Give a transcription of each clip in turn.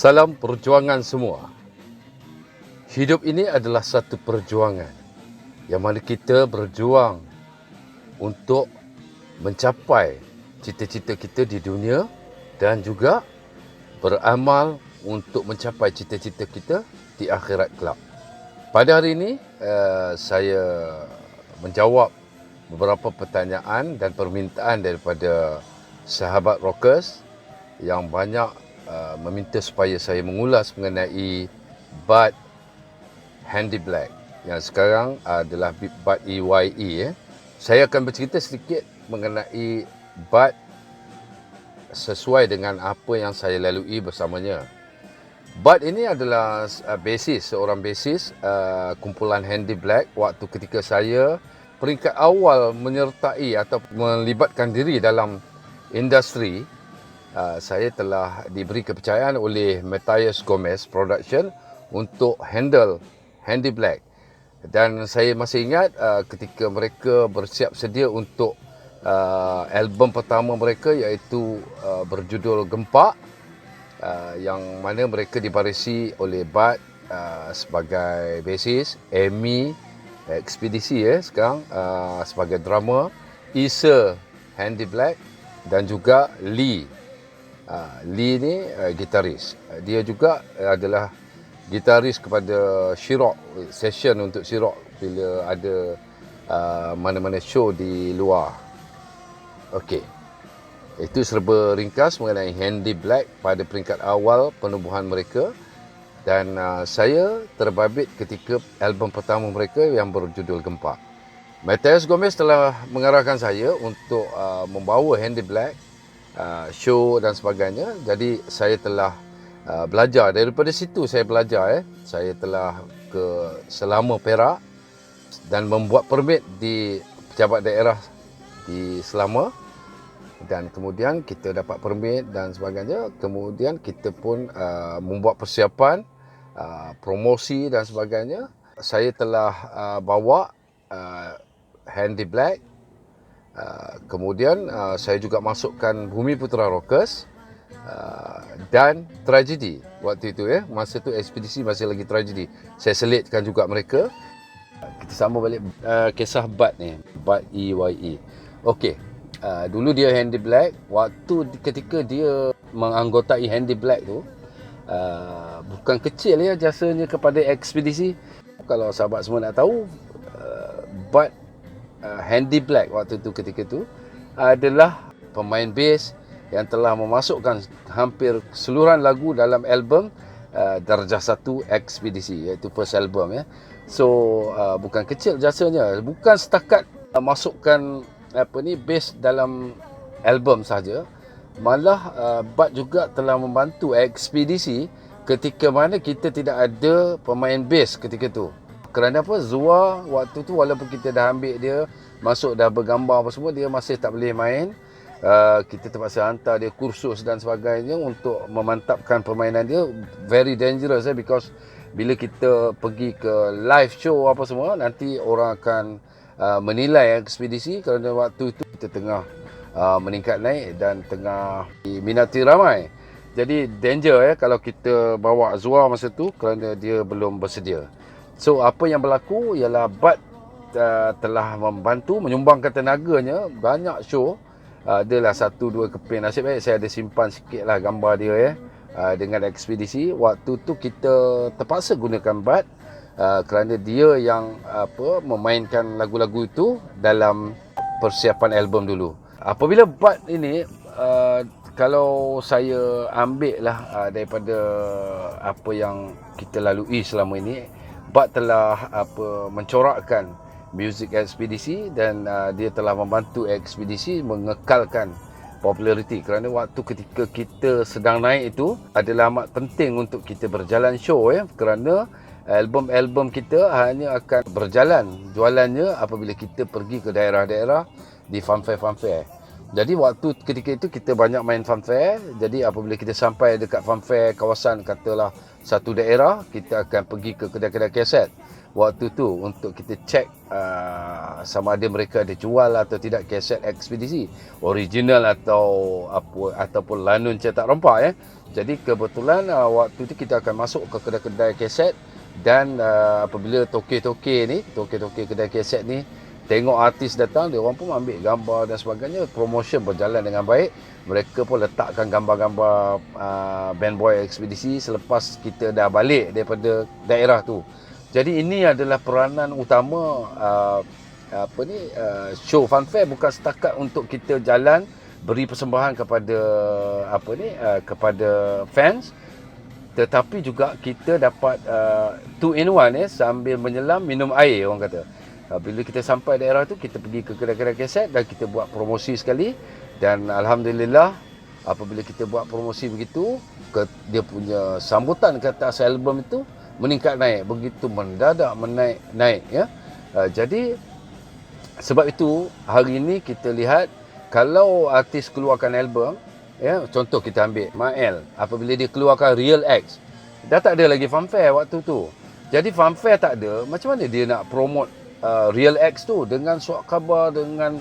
Salam perjuangan semua. Hidup ini adalah satu perjuangan yang mana kita berjuang untuk mencapai cita-cita kita di dunia dan juga beramal untuk mencapai cita-cita kita di akhirat kelak. Pada hari ini, saya menjawab beberapa pertanyaan dan permintaan daripada sahabat rockers yang banyak meminta supaya saya mengulas mengenai bud Handy Black yang sekarang adalah bud EYE. Saya akan bercerita sedikit mengenai bud sesuai dengan apa yang saya lalui bersamanya. Bud ini adalah seorang basis kumpulan Handy Black waktu ketika saya peringkat awal menyertai atau melibatkan diri dalam industri. Saya telah diberi kepercayaan oleh Matthias Gomez Production untuk handle Handy Black. Dan saya masih ingat ketika mereka bersiap sedia untuk album pertama mereka, iaitu berjudul Gempak, yang mana mereka dibarisi oleh Bud sebagai basis, Amy Ekspedisi sekarang sebagai drummer, Isa Handy Black dan juga Lee ni gitaris. Dia juga adalah gitaris kepada Shirok, session untuk Shirok bila ada mana-mana show di luar. Okey. Itu serba ringkas mengenai Handy Black pada peringkat awal penubuhan mereka. Dan saya terbabit ketika album pertama mereka yang berjudul Gempak. Matthias Gomez telah mengarahkan saya untuk membawa Handy Black show dan sebagainya. Jadi saya telah belajar daripada situ. Saya telah ke Selama, Perak dan membuat permit di pejabat daerah di Selama, dan kemudian kita dapat permit dan sebagainya. Kemudian kita pun membuat persiapan promosi dan sebagainya. Saya telah bawa Handy Black. Kemudian saya juga masukkan Bumi Putera Rockers dan Tragedi waktu itu masa tu Ekspedisi masih lagi Tragedi. Saya selitkan juga mereka. Kita sambung balik kisah Bud ni, Bud EYE. Okey. Dulu dia Handy Black. Waktu ketika dia menganggotai Handy Black tu, bukan kecil jasanya kepada Ekspedisi. Kalau sahabat semua nak tahu, Bud Handy Black waktu tu ketika tu adalah pemain bass yang telah memasukkan hampir keseluruhan lagu dalam album Darjah 1 Ekspedisi, iaitu first album So bukan kecil jasanya. Bukan setakat masukkan bass dalam album saja, malah Bud juga telah membantu Ekspedisi ketika mana kita tidak ada pemain bass ketika tu. Kerana apa? Zua waktu tu walaupun kita dah ambil dia masuk, dah bergambar apa semua, dia masih tak boleh main. Kita terpaksa hantar dia kursus dan sebagainya untuk memantapkan permainan dia. Very dangerous because bila kita pergi ke live show apa semua, nanti orang akan menilai Ekspedisi kerana waktu itu kita tengah meningkat naik dan tengah diminati ramai. Jadi danger kalau kita bawa Zua masa tu kerana dia belum bersedia. So apa yang berlaku ialah Bud telah membantu, menyumbangkan tenaganya, banyak show. Adalah 1-2 keping. Nasib baik saya ada simpan sikit lah gambar dia dengan Ekspedisi. Waktu tu kita terpaksa gunakan Bud kerana dia yang memainkan lagu-lagu itu dalam persiapan album dulu. Apabila Bud ini, kalau saya ambil lah daripada apa yang kita lalui selama ini, Bud telah mencorakkan muzik Ekspedisi dan dia telah membantu Ekspedisi mengekalkan populariti. Kerana waktu ketika kita sedang naik itu adalah amat penting untuk kita berjalan show kerana album-album kita hanya akan berjalan jualannya apabila kita pergi ke daerah-daerah di fanfare-fanfare. Jadi waktu ketika itu kita banyak main funfair. Jadi apabila kita sampai dekat funfair kawasan katalah satu daerah, kita akan pergi ke kedai-kedai kaset. Waktu tu untuk kita cek sama ada mereka ada jual atau tidak kaset ekspedisi original atau ataupun lanun cetak rompak. Jadi kebetulan waktu tu kita akan masuk ke kedai-kedai kaset dan apabila toke-toke kedai kaset ni tengok artis datang, dia orang pun ambil gambar dan sebagainya. Promotion berjalan dengan baik. Mereka pun letakkan gambar-gambar band boy ekspedisi selepas kita dah balik daripada daerah tu. Jadi ini adalah peranan utama show funfair, bukan setakat untuk kita jalan beri persembahan kepada kepada fans, tetapi juga kita dapat 2 in 1 sambil menyelam minum air orang kata. Bila kita sampai daerah tu, kita pergi ke kedai-kedai kaset dan kita buat promosi sekali. Dan alhamdulillah apabila kita buat promosi begitu, dia punya sambutan ke atas album itu meningkat naik, begitu mendadak naik ya. Jadi sebab itu hari ini kita lihat kalau artis keluarkan album, ya, contoh kita ambil Mael, apabila dia keluarkan Real X, dah tak ada lagi funfair waktu tu. Jadi funfair tak ada, macam mana dia nak promote Real X tu dengan surat khabar, dengan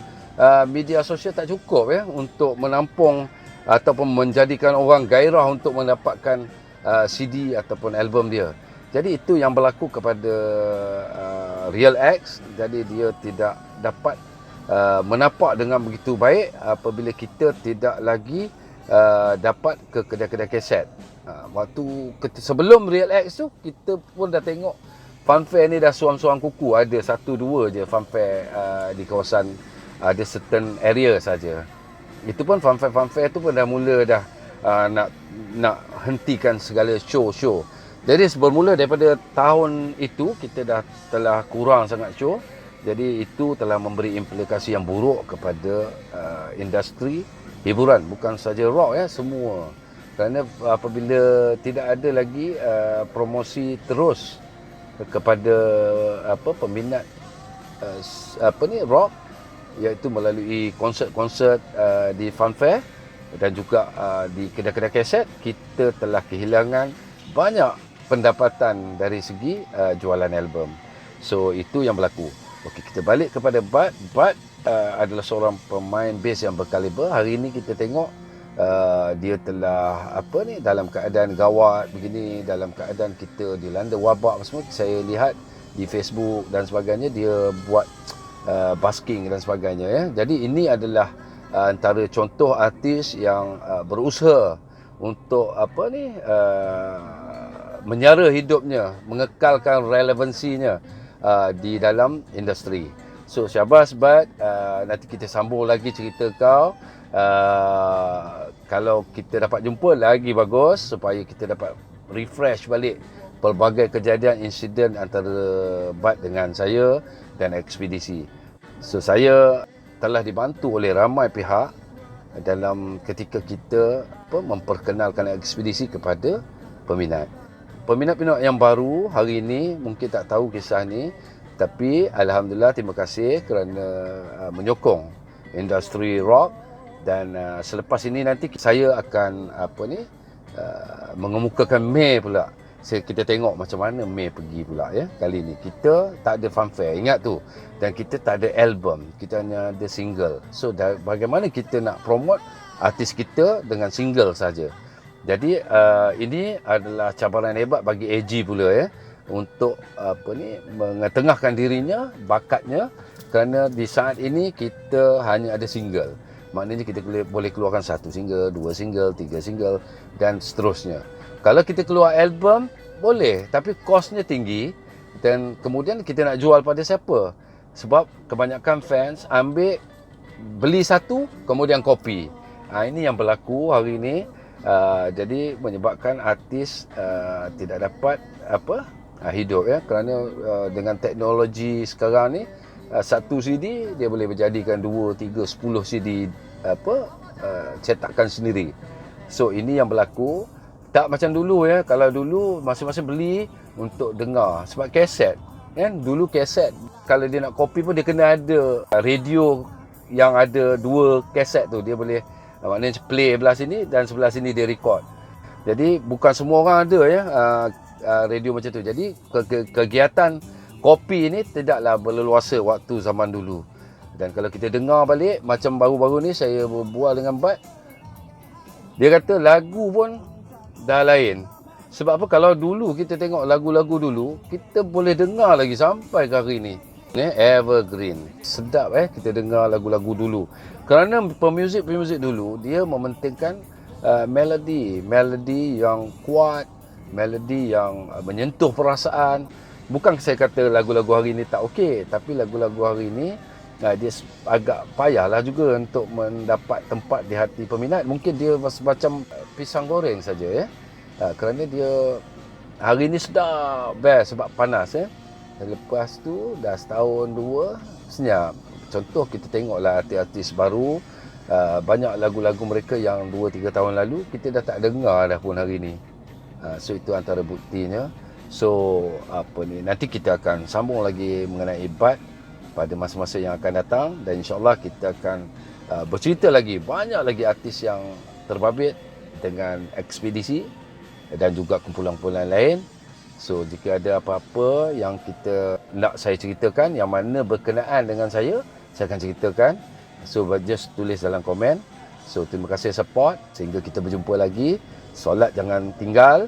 media sosial tak cukup ya untuk menampung ataupun menjadikan orang gairah untuk mendapatkan CD ataupun album dia. Jadi itu yang berlaku kepada Real X. Jadi dia tidak dapat menapak dengan begitu baik apabila kita tidak lagi dapat ke kedai-kedai kaset. Waktu sebelum Real X tu, kita pun dah tengok funfair ni dah suam-suam kuku. Ada 1-2 je funfair di kawasan ada certain area saja. Itu pun funfair tu pun dah mula dah nak hentikan segala show. Jadi bermula daripada tahun itu kita dah telah kurang sangat show. Jadi itu telah memberi implikasi yang buruk kepada industri hiburan, bukan saja rock ya, semua. Kerana apabila tidak ada lagi promosi terus kepada peminat rock, iaitu melalui konsert-konsert di funfair dan juga di kedai-kedai kaset, kita telah kehilangan banyak pendapatan dari segi jualan album. So itu yang berlaku. Okey, kita balik kepada Bud. Bud adalah seorang pemain bass yang berkaliber. Hari ini kita tengok dia telah dalam keadaan gawat begini, dalam keadaan kita dilanda wabak semua. Saya lihat di Facebook dan sebagainya dia buat basking dan sebagainya ya. Jadi ini adalah antara contoh artis yang berusaha untuk menyara hidupnya, mengekalkan relevansinya di dalam industri. So syabas Bud, nanti kita sambung lagi cerita kau. Kalau kita dapat jumpa lagi bagus, supaya kita dapat refresh balik pelbagai kejadian insiden antara Bud dengan saya dan ekspedisi. So saya telah dibantu oleh ramai pihak dalam ketika kita memperkenalkan ekspedisi kepada peminat. Peminat-peminat yang baru hari ini mungkin tak tahu kisah ni, tapi alhamdulillah terima kasih kerana menyokong industri rock. Dan selepas ini nanti saya akan mengemukakan Mei pula. Kita tengok macam mana Mei pergi pula ya. Kali ni kita tak ada funfair, ingat tu. Dan kita tak ada album, kita hanya ada single. So bagaimana kita nak promote artis kita dengan single saja. Jadi ini adalah cabaran hebat bagi AG pula ya, untuk mengetengahkan dirinya, bakatnya, kerana di saat ini kita hanya ada single. Maknanya kita boleh keluarkan 1 single, 2 single, 3 single dan seterusnya. Kalau kita keluar album boleh, tapi kosnya tinggi dan kemudian kita nak jual pada siapa? Sebab kebanyakan fans beli satu kemudian copy. Ini yang berlaku hari ini. Jadi menyebabkan artis tidak dapat hidup ya, kerana dengan teknologi sekarang ni satu CD dia boleh berjadikan 2, 3, 10 CD cetakan sendiri. So ini yang berlaku. Tak macam dulu ya. Kalau dulu masing-masing beli untuk dengar, sebab kaset kan, dulu kaset kalau dia nak copy pun dia kena ada radio yang ada 2 kaset tu, dia boleh maknanya play belah sini dan sebelah sini dia record. Jadi bukan semua orang ada ya radio macam tu. Jadi kegiatan kopi ni tidaklah berleluasa waktu zaman dulu. Dan kalau kita dengar balik, macam baru-baru ni saya berbual dengan Bat, dia kata lagu pun dah lain. Sebab apa? Kalau dulu kita tengok lagu-lagu dulu, kita boleh dengar lagi sampai ke hari ni. Evergreen. Sedap kita dengar lagu-lagu dulu. Kerana pemuzik dulu, dia mementingkan melodi yang kuat, melodi yang menyentuh perasaan. Bukan saya kata lagu-lagu hari ni tak okey, tapi lagu-lagu hari ni dia agak payahlah juga untuk mendapat tempat di hati peminat. Mungkin dia macam pisang goreng saja kerana dia hari ni sedap best sebab panas Lepas tu dah setahun 2 senyap. Contoh kita tengoklah artis-artis baru, banyak lagu-lagu mereka yang 2-3 tahun lalu kita dah tak dengar dah pun hari ni. So itu antara buktinya. So nanti kita akan sambung lagi mengenai Bat pada masa-masa yang akan datang, dan insya-Allah kita akan bercerita lagi banyak lagi artis yang terbabit dengan ekspedisi dan juga kumpulan-kumpulan lain. So jika ada apa-apa yang kita nak saya ceritakan yang mana berkenaan dengan saya akan ceritakan. So just tulis dalam komen. So terima kasih support, sehingga kita berjumpa lagi. Solat jangan tinggal.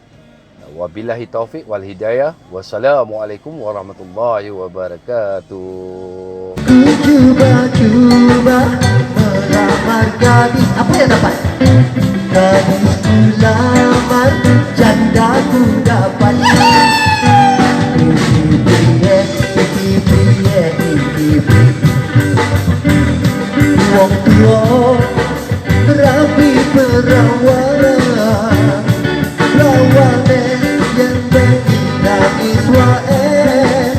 Wabillahi taufik wal hidayah. Wassalamualaikum warahmatullahi wabarakatuh. Cuba melamar gadis, apa yang dapat? Gadis ku lamar, janda ku dapat. Wong tua rapi perawan, rawane yang bernilai Israel.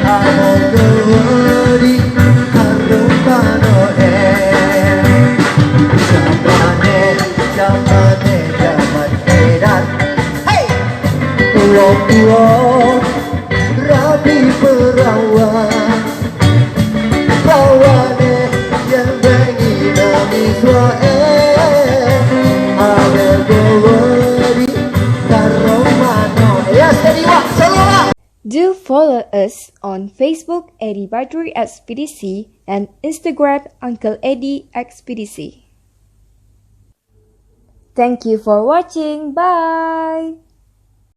Amogori harumano zaman edan. Hey, wong tua rapi perawan, rawane yang bernilai Israel. Amogori harumano. Yes, anyone, salam. Do follow us on Facebook Eddie Badrui Expedisi and Instagram Uncle Eddie Expedisi. Thank you for watching. Bye.